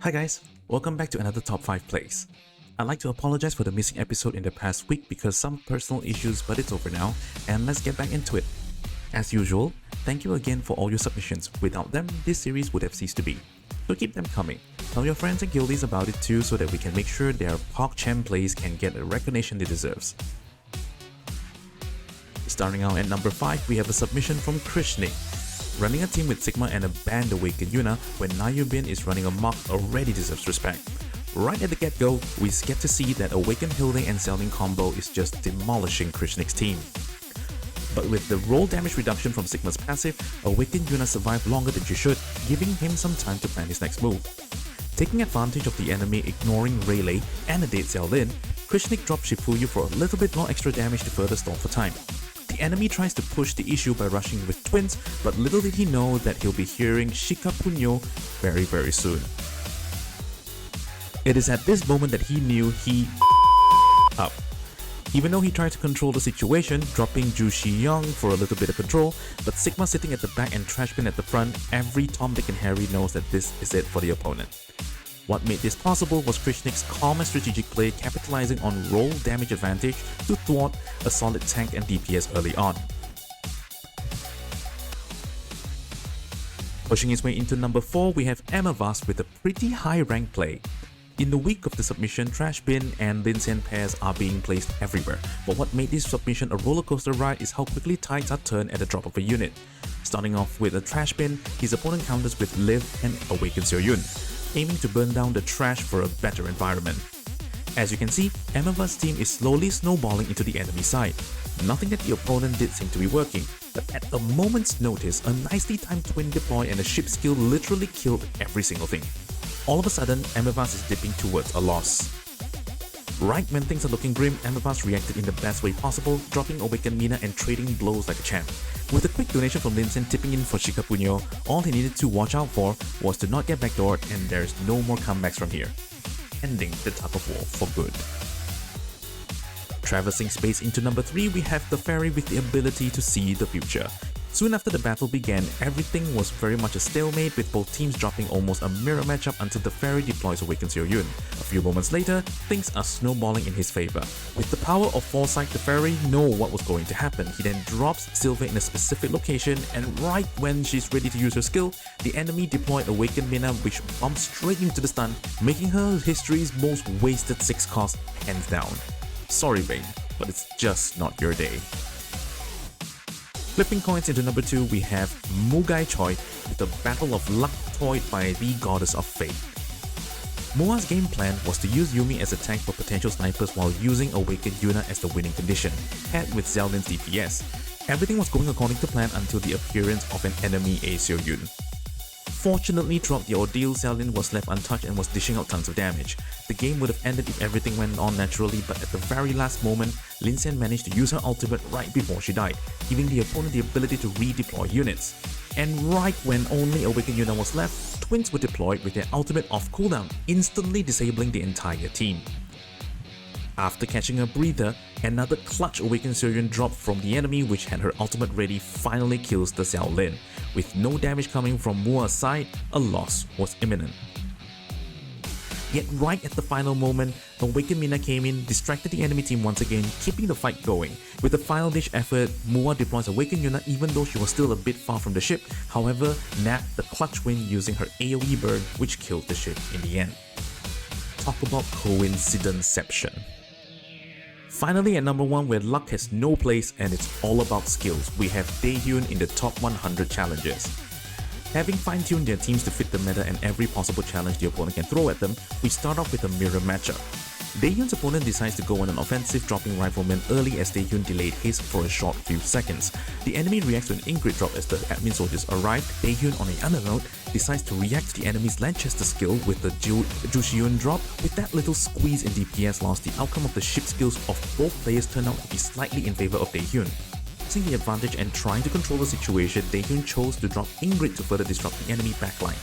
Hi guys, welcome back to another top 5 plays. I'd like to apologize for the missing episode in the past week because some personal issues, but it's over now, and let's get back into it. As usual, thank you again for all your submissions. Without them, this series would have ceased to be. So keep them coming. Tell your friends and guildies about it too so that we can make sure their PogChamp plays can get the recognition they deserve. Starting out at number 5, we have a submission from Krishnak. Running a team with Sigma and a banned Awakened Yuna when Nayubin is running amok already deserves respect. Right at the get-go, we get to see that Awakened Hilding and Zeldin combo is just demolishing Krishnak's team. But with the roll damage reduction from Sigma's passive, Awakened Yuna survived longer than she should, giving him some time to plan his next move. Taking advantage of the enemy ignoring Rayleigh and a dead Zeldin, Krishnak dropped Shifuyu for a little bit more extra damage to further stall for time. The enemy tries to push the issue by rushing with twins, but little did he know that he'll be hearing Shika Punyo very soon. It is at this moment that he knew he up. Even though he tried to control the situation, dropping Ju Shi-young for a little bit of control, but Sigma sitting at the back and Trashbin at the front, every Tom, Dick and Harry knows that this is it for the opponent. What made this possible was Krishnak's calm and strategic play, capitalizing on roll damage advantage to thwart a solid tank and DPS early on. Pushing his way into number 4, we have emiface with a pretty high rank play. In the week of the submission, Trashbin and Linsen pairs are being placed everywhere, but what made this submission a rollercoaster ride is how quickly tides are turned at the drop of a unit. Starting off with a Trashbin, his opponent counters with Liv and Awakened Seoyun, aiming to burn down the trash for a better environment. As you can see, emiface's team is slowly snowballing into the enemy side. Nothing that the opponent did seem to be working, but at a moment's notice, a nicely timed twin deploy and a ship skill literally killed every single thing. All of a sudden, emiface is dipping towards a loss. Right when things are looking grim, emiface reacted in the best way possible, dropping Awakened Mina and trading blows like a champ. With a quick donation from Linsen tipping in for Shika Punyo, all he needed to watch out for was to not get backdoored, and there's no more comebacks from here. Ending the tug of war for good. Traversing space into number 3, we have the fairy with the ability to see the future. Soon after the battle began, everything was very much a stalemate, with both teams dropping almost a mirror matchup until the fairy deploys Awakened Seoyun. A few moments later, things are snowballing in his favor. With the power of foresight, the fairy knew what was going to happen. He then drops Silver in a specific location, and right when she's ready to use her skill, the enemy deployed Awakened Mina, which bumped straight into the stun, making her history's most wasted 6 cost hands down. Sorry Vayne, but it's just not your day. Flipping coins into number 2, we have Mugai Choi with the Battle of Luck toyed by the Goddess of Fate. Mua's game plan was to use Yuumi as a tank for potential snipers while using Awakened Yuna as the winning condition, paired with Zeldin's DPS. Everything was going according to plan until the appearance of an enemy Seoyun. Fortunately, throughout the ordeal, Zeldin was left untouched and was dishing out tons of damage. The game would have ended if everything went on naturally, but at the very last moment, Linsen managed to use her ultimate right before she died, giving the opponent the ability to redeploy units. And right when only Awakened Yuna was left, twins were deployed with their ultimate off cooldown, instantly disabling the entire team. After catching a breather, another clutch Awakened Seoyun drop from the enemy, which had her ultimate ready, finally kills the Xiaolin. With no damage coming from Mua's side, a loss was imminent. Yet right at the final moment, Awakened Mina came in, distracted the enemy team once again, keeping the fight going. With a final ditch effort, Mua deploys Awakened Yuna even though she was still a bit far from the ship, however, nabbed the clutch win using her AoE burn, which killed the ship in the end. Talk about coincidenceception. Finally, at number 1, where luck has no place and it's all about skills, we have Daehyun in the top 100 challenges. Having fine-tuned their teams to fit the meta and every possible challenge the opponent can throw at them, we start off with a mirror matchup. Daehyun's opponent decides to go on an offensive, dropping Rifleman early as Daehyun delayed haste for a short few seconds. The enemy reacts to an Ingrid drop as the admin soldiers arrive. Daehyun, on the other note, decides to react to the enemy's Lanchester skill with the Ju Shi-yoon drop. With that little squeeze in DPS loss, the outcome of the ship skills of both players turned out to be slightly in favor of Daehyun. Using the advantage and trying to control the situation, Daehyun chose to drop Ingrid to further disrupt the enemy backline.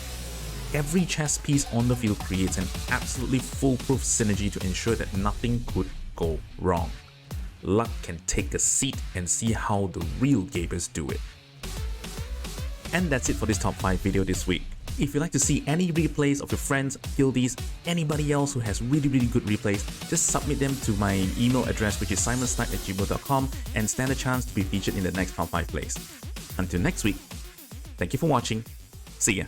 Every chess piece on the field creates an absolutely foolproof synergy to ensure that nothing could go wrong. Luck can take a seat and see how the real gamers do it. And that's it for this top 5 video this week. If you'd like to see any replays of your friends, guildies, anybody else who has really good replays, just submit them to my email address, which is simonsnipe@gmail.com, and stand a chance to be featured in the next top 5 plays. Until next week, thank you for watching. See ya.